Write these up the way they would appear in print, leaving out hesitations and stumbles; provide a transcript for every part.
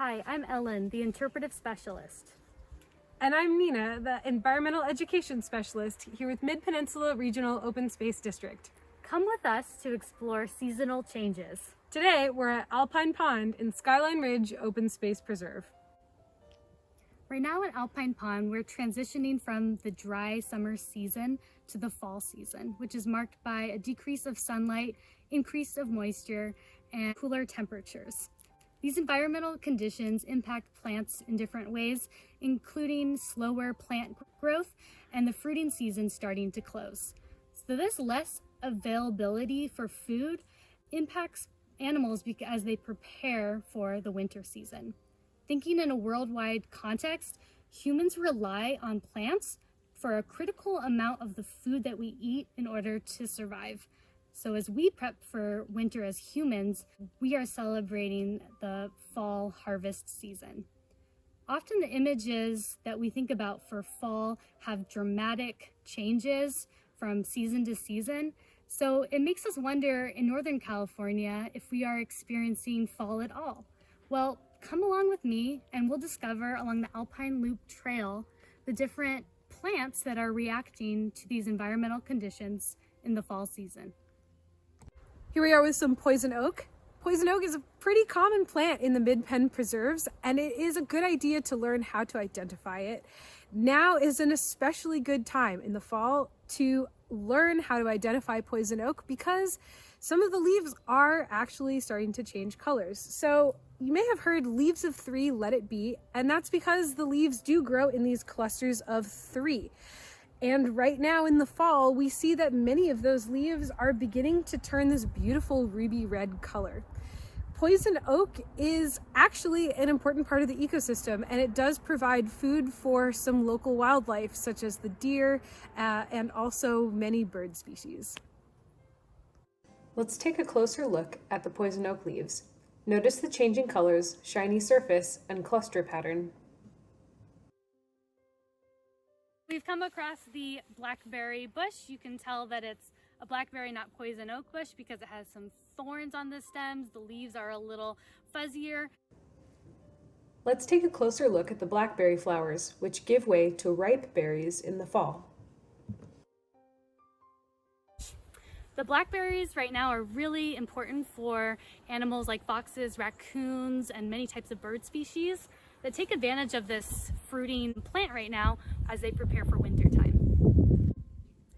Hi, I'm Ellen, the Interpretive Specialist. And I'm Nina, the Environmental Education Specialist here with Mid-Peninsula Regional Open Space District. Come with us to explore seasonal changes. Today, we're at Alpine Pond in Skyline Ridge Open Space Preserve. Right now at Alpine Pond, we're transitioning from the dry summer season to the fall season, which is marked by a decrease of sunlight, increase of moisture, and cooler temperatures. These environmental conditions impact plants in different ways, including slower plant growth and the fruiting season starting to close. So this less availability for food impacts animals as they prepare for the winter season. Thinking in a worldwide context, humans rely on plants for a critical amount of the food that we eat in order to survive. So as we prep for winter as humans, we are celebrating the fall harvest season. Often the images that we think about for fall have dramatic changes from season to season. So it makes us wonder in Northern California if we are experiencing fall at all. Well, come along with me and we'll discover along the Alpine Loop Trail the different plants that are reacting to these environmental conditions in the fall season. Here we are with some poison oak. Poison oak is a pretty common plant in the Midpen preserves, and it is a good idea to learn how to identify it. Now is an especially good time in the fall to learn how to identify poison oak because some of the leaves are actually starting to change colors. So you may have heard leaves of 3, let it be, and that's because the leaves do grow in these clusters of 3. And right now in the fall, we see that many of those leaves are beginning to turn this beautiful ruby red color. Poison oak is actually an important part of the ecosystem, and it does provide food for some local wildlife, such as the deer and also many bird species. Let's take a closer look at the poison oak leaves. Notice the changing colors, shiny surface, and cluster pattern. We've come across the blackberry bush. You can tell that it's a blackberry, not poison oak bush, because it has some thorns on the stems. The leaves are a little fuzzier. Let's take a closer look at the blackberry flowers, which give way to ripe berries in the fall. The blackberries right now are really important for animals like foxes, raccoons, and many types of bird species that take advantage of this fruiting plant right now as they prepare for winter time.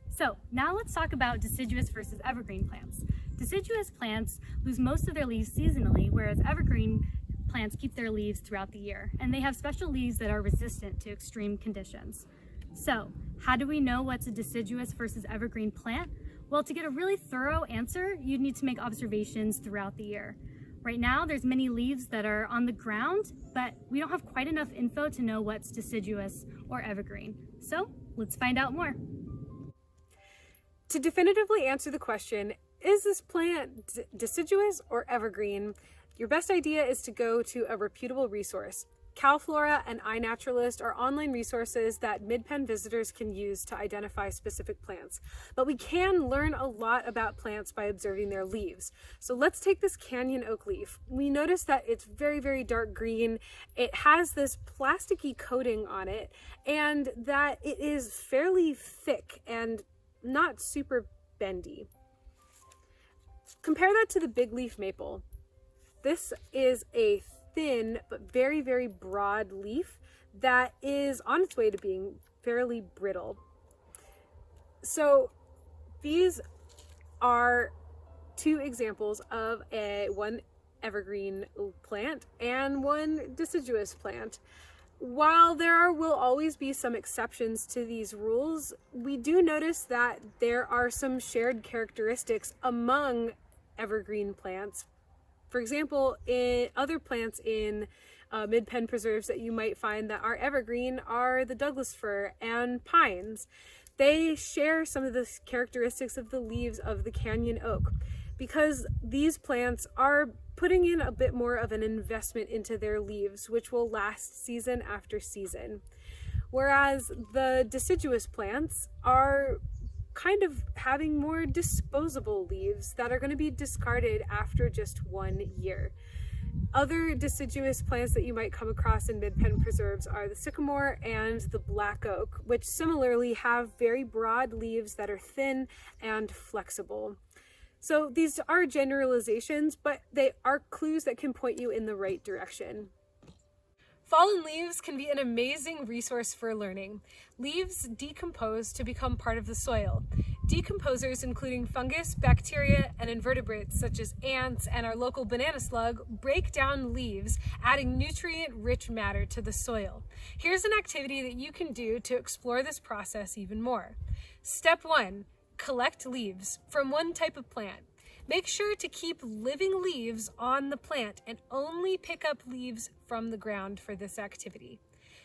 So now let's talk about deciduous versus evergreen plants. Deciduous plants lose most of their leaves seasonally, whereas evergreen plants keep their leaves throughout the year, and they have special leaves that are resistant to extreme conditions. So how do we know what's a deciduous versus evergreen plant? Well, to get a really thorough answer, you'd need to make observations throughout the year. Right now, there's many leaves that are on the ground, but we don't have quite enough info to know what's deciduous or evergreen. So let's find out more. To definitively answer the question, is this plant deciduous or evergreen? Your best idea is to go to a reputable resource. CalFlora and iNaturalist are online resources that Midpen visitors can use to identify specific plants. But we can learn a lot about plants by observing their leaves. So let's take this canyon oak leaf. We notice that it's very, very dark green. It has this plasticky coating on it, and that it is fairly thick and not super bendy. Compare that to the big leaf maple. This is a thin but very, very broad leaf that is on its way to being fairly brittle. So these are 2 examples of one evergreen plant and one deciduous plant. While there will always be some exceptions to these rules, we do notice that there are some shared characteristics among evergreen plants. For example, in other plants in Midpen preserves that you might find that are evergreen are the Douglas fir and pines. They share some of the characteristics of the leaves of the canyon oak because these plants are putting in a bit more of an investment into their leaves, which will last season after season. Whereas the deciduous plants are kind of having more disposable leaves that are going to be discarded after just 1 year. Other deciduous plants that you might come across in Midpen preserves are the sycamore and the black oak, which similarly have very broad leaves that are thin and flexible. So these are generalizations, but they are clues that can point you in the right direction. Fallen leaves can be an amazing resource for learning. Leaves decompose to become part of the soil. Decomposers, including fungus, bacteria, and invertebrates such as ants and our local banana slug, break down leaves, adding nutrient-rich matter to the soil. Here's an activity that you can do to explore this process even more. Step 1, collect leaves from one type of plant. Make sure to keep living leaves on the plant and only pick up leaves from the ground for this activity.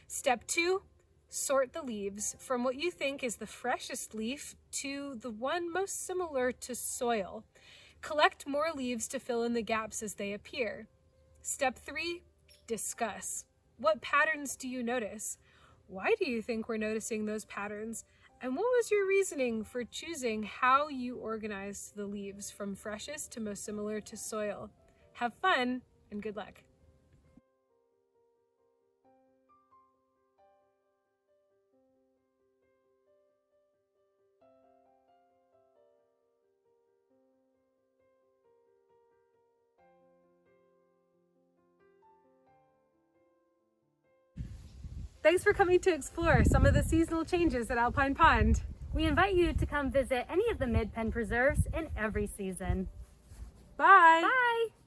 Step 2, sort the leaves from what you think is the freshest leaf to the one most similar to soil. Collect more leaves to fill in the gaps as they appear. Step 3, discuss. What patterns do you notice? Why do you think we're noticing those patterns? And what was your reasoning for choosing how you organized the leaves from freshest to most similar to soil? Have fun and good luck. Thanks for coming to explore some of the seasonal changes at Alpine Pond. We invite you to come visit any of the Midpen preserves in every season. Bye! Bye!